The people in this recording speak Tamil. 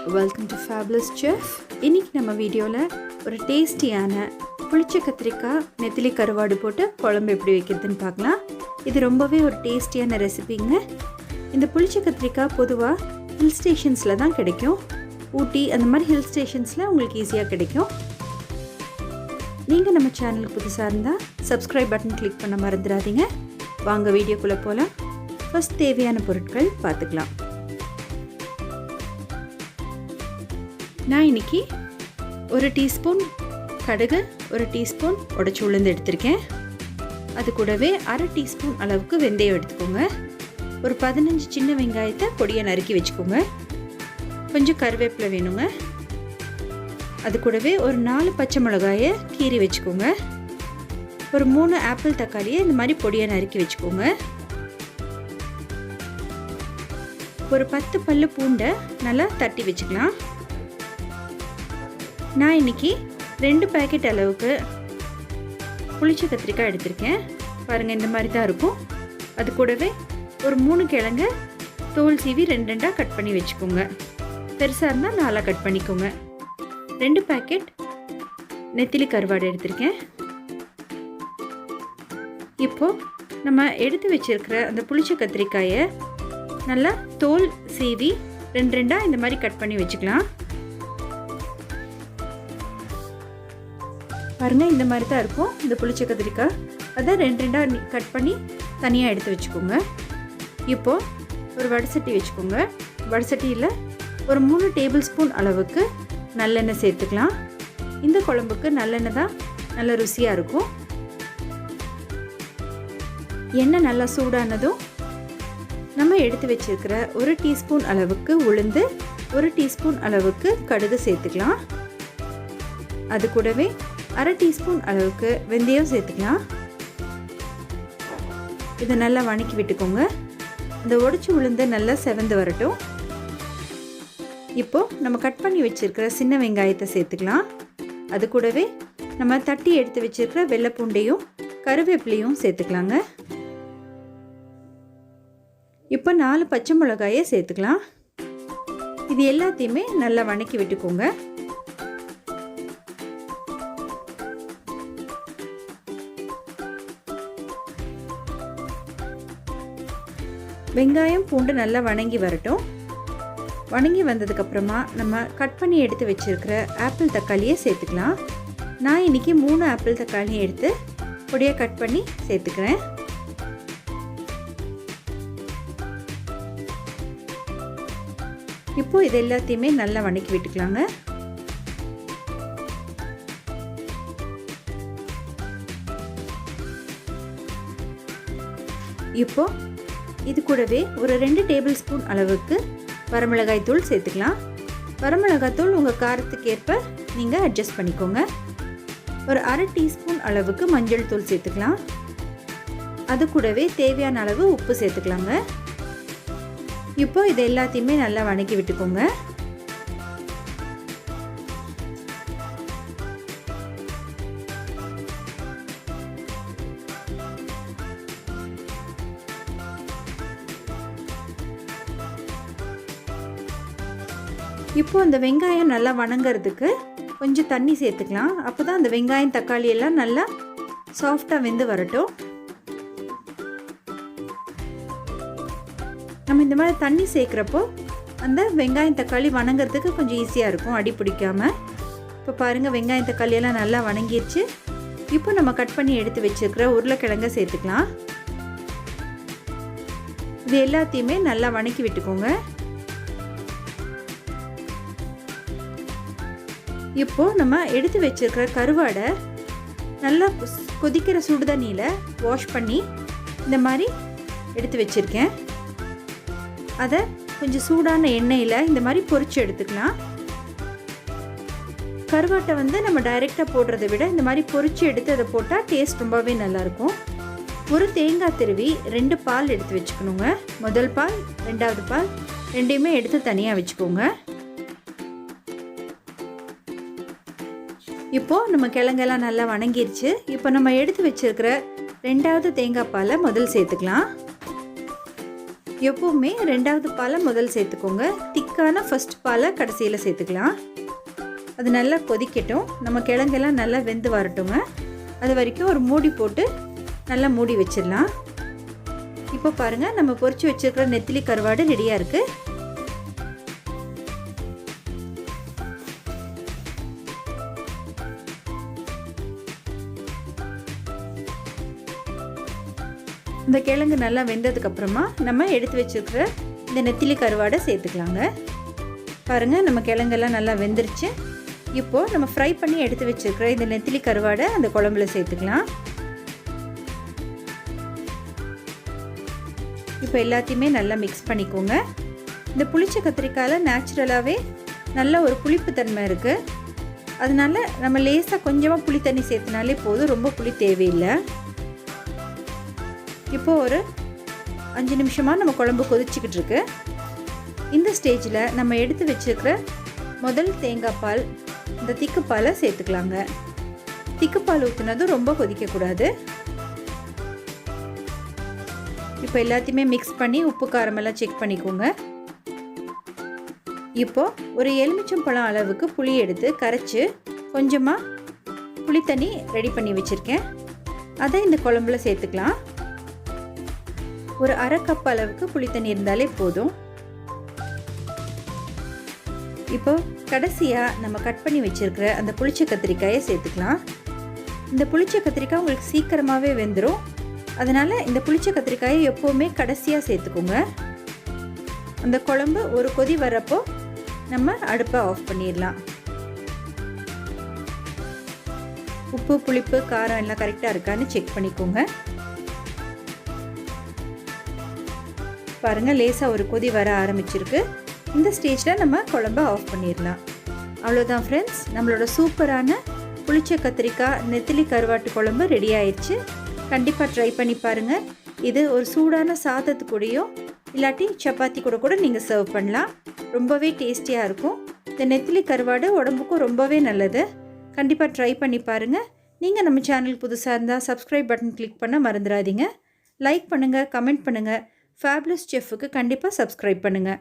Welcome to fabulous chef. இன்றைக்கி நம்ம வீடியோவில் ஒரு டேஸ்டியான புளிச்ச கத்திரிக்காய் நெத்திலி கருவாடு போட்டு குழம்பு எப்படி வைக்கிறதுன்னு பார்க்கலாம். இது ரொம்பவே ஒரு டேஸ்டியான ரெசிபிங்க. இந்த புளிச்ச கத்திரிக்காய் பொதுவாக ஹில் ஸ்டேஷன்ஸில் தான் கிடைக்கும். ஊட்டி அந்த மாதிரி ஹில் ஸ்டேஷன்ஸில் உங்களுக்கு ஈஸியாக கிடைக்கும். நீங்கள் நம்ம சேனலுக்கு புதுசாக இருந்தால் சப்ஸ்கிரைப் பட்டன் கிளிக் பண்ண மறந்துடாதீங்க. வாங்க வீடியோக்குள்ளே போகலாம். ஃபர்ஸ்ட் தேவையான பொருட்கள் பார்த்துக்கலாம். நான் இன்றைக்கி ஒரு டீஸ்பூன் கடுகு, ஒரு டீஸ்பூன் உடைச்சி உளுந்து எடுத்திருக்கேன். அது கூடவே அரை டீஸ்பூன் அளவுக்கு வெந்தயம் எடுத்துக்கோங்க. ஒரு 15 சின்ன வெங்காயத்தை பொடியை நறுக்கி வச்சுக்கோங்க. கொஞ்சம் கருவேப்பிலை வேணுங்க. அது கூடவே ஒரு 4 பச்சை மிளகாயை கீறி வச்சுக்கோங்க. ஒரு 3 ஆப்பிள் தக்காளியை இந்த மாதிரி பொடியை நறுக்கி வச்சுக்கோங்க. ஒரு 10 பல்லு பூண்டை நல்லா தட்டி வச்சுக்கலாம். நான் இன்றைக்கி 2 பேக்கெட் அளவுக்கு புளிச்ச கத்திரிக்காய் எடுத்திருக்கேன். பாருங்கள், இந்த மாதிரி தான் இருக்கும். அது கூடவே ஒரு 3 கிழங்கு தோல் சீவி 2 கட் பண்ணி வச்சுக்கோங்க. பெருசாக இருந்தால் 4 கட் பண்ணிக்கோங்க. 2 பேக்கெட் நெத்திலி கருவாடு எடுத்திருக்கேன். இப்போது நம்ம எடுத்து வச்சுருக்கிற அந்த புளிச்ச கத்திரிக்காயை நல்லா தோல் சீவி 2 இந்த மாதிரி கட் பண்ணி வச்சுக்கலாம். பாருங்கள், இந்த மாதிரி தான் இருக்கும் இந்த புளிச்ச கத்திரிக்காய். அதை 2 கட் பண்ணி தனியாக எடுத்து வச்சுக்கோங்க. இப்போது ஒரு வடைசட்டி வச்சுக்கோங்க. வடைசட்டியில் ஒரு 3 டேபிள் ஸ்பூன் அளவுக்கு நல்லெண்ணெய் சேர்த்துக்கலாம். இந்த குழம்புக்கு நல்லெண்ணெய் தான் நல்ல ருசியாக இருக்கும். எண்ணெய் நல்லா சூடானதும் நம்ம எடுத்து வச்சிருக்கிற 1 டீஸ்பூன் அளவுக்கு உளுந்து, 1 டீஸ்பூன் அளவுக்கு கடுகு சேர்த்துக்கலாம். அது கூடவே அரை டீஸ்பூன் அளவுக்கு வெந்தயம் சேர்த்துக்கலாம். இதை நல்லா வணக்கி விட்டுக்கோங்க. இந்த உடைச்சி உளுந்து நல்லா செவந்து வரட்டும். இப்போது நம்ம கட் பண்ணி வச்சுருக்கிற சின்ன வெங்காயத்தை சேர்த்துக்கலாம். அது கூடவே நம்ம தட்டி எடுத்து வச்சுருக்கிற வெள்ளைப்பூண்டையும் கருவேப்பிலையும் சேர்த்துக்கலாங்க. இப்போ 4 பச்சை மிளகாயை சேர்த்துக்கலாம். இது எல்லாத்தையுமே நல்லா வணக்கி விட்டுக்கோங்க. வெங்காயம் பூண்டு நல்லா வணங்கி வரட்டும். வணங்கி வந்ததுக்கப்புறமா நம்ம கட் பண்ணி எடுத்து வச்சுருக்கிற ஆப்பிள் தக்காளியை சேர்த்துக்கலாம். நான் இன்றைக்கி 3 ஆப்பிள் தக்காளியை எடுத்து பொடியாக கட் பண்ணி சேர்த்துக்கிறேன். இப்போது இது எல்லாத்தையுமே நல்லா வணக்கி விட்டுக்கலாங்க. இப்போது இது கூடவே ஒரு 2 டேபிள் ஸ்பூன் அளவுக்கு வரமிளகாய் தூள் சேர்த்துக்கலாம். வரமிளகாய் தூள் உங்கள் காரத்துக்கு ஏற்ப நீங்கள் அட்ஜஸ்ட் பண்ணிக்கோங்க. ஒரு அரை டீஸ்பூன் அளவுக்கு மஞ்சள் தூள் சேர்த்துக்கலாம். அது கூடவே தேவையான அளவு உப்பு சேர்த்துக்கலாங்க. இப்போ இது எல்லாத்தையுமே நல்லா வணக்கி விட்டுக்கோங்க. இப்போ அந்த வெங்காயம் நல்லா வணங்கிறதுக்கு கொஞ்சம் தண்ணி சேர்த்துக்கலாம். அப்போ தான் அந்த வெங்காயம் தக்காளி எல்லாம் நல்லா சாஃப்டாக வெந்து வரட்டும். நம்ம இந்த மாதிரி தண்ணி சேர்க்குறப்போ அந்த வெங்காயம் தக்காளி வணங்கிறதுக்கு கொஞ்சம் ஈஸியாக இருக்கும், அடி பிடிக்காமல். இப்போ பாருங்கள், வெங்காயம் தக்காளி எல்லாம் நல்லா வணங்கிடுச்சு. இப்போ நம்ம கட் பண்ணி எடுத்து வச்சுருக்கிற உருளைக்கிழங்கை சேர்த்துக்கலாம். இது எல்லாத்தையுமே நல்லா வணக்கி விட்டுக்கோங்க. இப்போது நம்ம எடுத்து வச்சுருக்கிற கருவாடை நல்லா கொதிக்கிற சுடு தண்ணியில் வாஷ் பண்ணி இந்த மாதிரி எடுத்து வச்சுருக்கேன். அதை கொஞ்சம் சூடான எண்ணெயில் இந்த மாதிரி பொரிச்சு எடுத்துக்கலாம். கருவாட்டை நம்ம டைரெக்டாக போடுறதை விட இந்த மாதிரி பொரிச்சு எடுத்து அதை போட்டால் டேஸ்ட் ரொம்பவே நல்லாயிருக்கும். ஒரு தேங்காய் திருவி 2 பால் எடுத்து வச்சுக்கணுங்க. முதல் பால், 2வது பால் ரெண்டையுமே எடுத்து தனியாக வச்சுக்கோங்க. இப்போது நம்ம கிழங்கெல்லாம் நல்லா வணங்கிருச்சு. இப்போ நம்ம எடுத்து வச்சுருக்கிற 2வது தேங்காய் பாலை முதல் சேர்த்துக்கலாம். எப்பவுமே ரெண்டாவது பாலை முதல் சேர்த்துக்கோங்க. திக்கான ஃபர்ஸ்ட் பாலை கடைசியில் சேர்த்துக்கலாம். அது நல்லா கொதிக்கட்டும். நம்ம கிழங்கெல்லாம் நல்லா வெந்து வரட்டுங்க. அது வரைக்கும் ஒரு மூடி போட்டு நல்லா மூடி வச்சிடலாம். இப்போ பாருங்கள், நம்ம பொரிச்சு வச்சுருக்கிற நெத்திலி கருவாடு ரெடியாக இருக்குது. இந்த கிழங்கு நல்லா வெந்ததுக்கப்புறமா நம்ம எடுத்து வச்சுருக்கிற இந்த நெத்திலி கருவாடை சேர்த்துக்கலாங்க. பாருங்கள், நம்ம கிழங்கெல்லாம் நல்லா வெந்துருச்சு. இப்போது நம்ம ஃப்ரை பண்ணி எடுத்து வச்சுருக்கிற இந்த நெத்திலி கருவாடை அந்த குழம்புல சேர்த்துக்கலாம். இப்போ எல்லாத்தையுமே நல்லா மிக்ஸ் பண்ணிக்கோங்க. இந்த புளிச்ச கத்திரிக்காயில் நேச்சுரலாகவே நல்ல ஒரு புளிப்பு தன்மை இருக்குது. அதனால நம்ம லேசாக கொஞ்சமாக புளி தண்ணி சேர்த்துனாலே போதும், ரொம்ப புளி தேவையில்லை. இப்போது ஒரு 5 நிமிஷமாக நம்ம குழம்பு கொதிச்சுக்கிட்டு இருக்கு. இந்த ஸ்டேஜில் நம்ம எடுத்து வச்சுருக்கிற முதல் தேங்காய் பால், இந்த திக்குப்பாலை சேர்த்துக்கலாங்க. திக்குப்பால் ஊற்றுனதும் ரொம்ப கொதிக்கக்கூடாது. இப்போ எல்லாத்தையுமே மிக்ஸ் பண்ணி உப்பு காரமெல்லாம் செக் பண்ணிக்கோங்க. இப்போது ஒரு எலுமிச்சம்பழம் அளவுக்கு புளி எடுத்து கரைச்சி கொஞ்சமாக புளி தண்ணி ரெடி பண்ணி வச்சுருக்கேன். அதை இந்த குழம்புல சேர்த்துக்கலாம். ஒரு அரை கப் அளவுக்கு புளி தண்ணி இருந்தாலே போதும். இப்போ கடைசியாக நம்ம கட் பண்ணி வச்சுருக்கிற அந்த புளிச்ச கத்திரிக்காயை சேர்த்துக்கலாம். இந்த புளிச்ச கத்திரிக்காய் உங்களுக்கு சீக்கிரமாகவே வெந்துடும். அதனால் இந்த புளிச்ச கத்திரிக்காயை எப்போவுமே கடைசியாக சேர்த்துக்கோங்க. அந்த குழம்பு ஒரு கொதி வரப்போ நம்ம அடுப்பை ஆஃப் பண்ணிடலாம். உப்பு, புளிப்பு, காரம் எல்லாம் கரெக்டாக இருக்கான்னு செக் பண்ணிக்கோங்க. பாருங்கள், லேசாக ஒரு கொதி வர ஆரம்பிச்சிருக்கு. இந்த ஸ்டேஜில் நம்ம குழம்பை ஆஃப் பண்ணிடலாம். அவ்வளோதான் ஃப்ரெண்ட்ஸ், நம்மளோட சூப்பரான புளிச்ச கத்திரிக்காய் நெத்திலி கருவாட்டு குழம்பு ரெடி ஆயிடுச்சு. கண்டிப்பாக ட்ரை பண்ணி பாருங்கள். இது ஒரு சூடான சாதத்து கூடயோ இல்லாட்டி சப்பாத்தி கூட நீங்கள் சர்வ் பண்ணலாம். ரொம்பவே டேஸ்டியாக இருக்கும். இந்த நெத்திலி கருவாடு உடம்புக்கும் ரொம்பவே நல்லது. கண்டிப்பாக ட்ரை பண்ணி பாருங்கள். நீங்கள் நம்ம சேனலுக்கு புதுசாக இருந்தால் சப்ஸ்கிரைப் பட்டன் கிளிக் பண்ண மறந்துடாதீங்க. லைக் பண்ணுங்கள், கமெண்ட் பண்ணுங்கள். ஃபேபுலஸ் செஃப்க்கு கண்டிப்பாக சப்ஸ்கிரைப் பண்ணுங்கள்.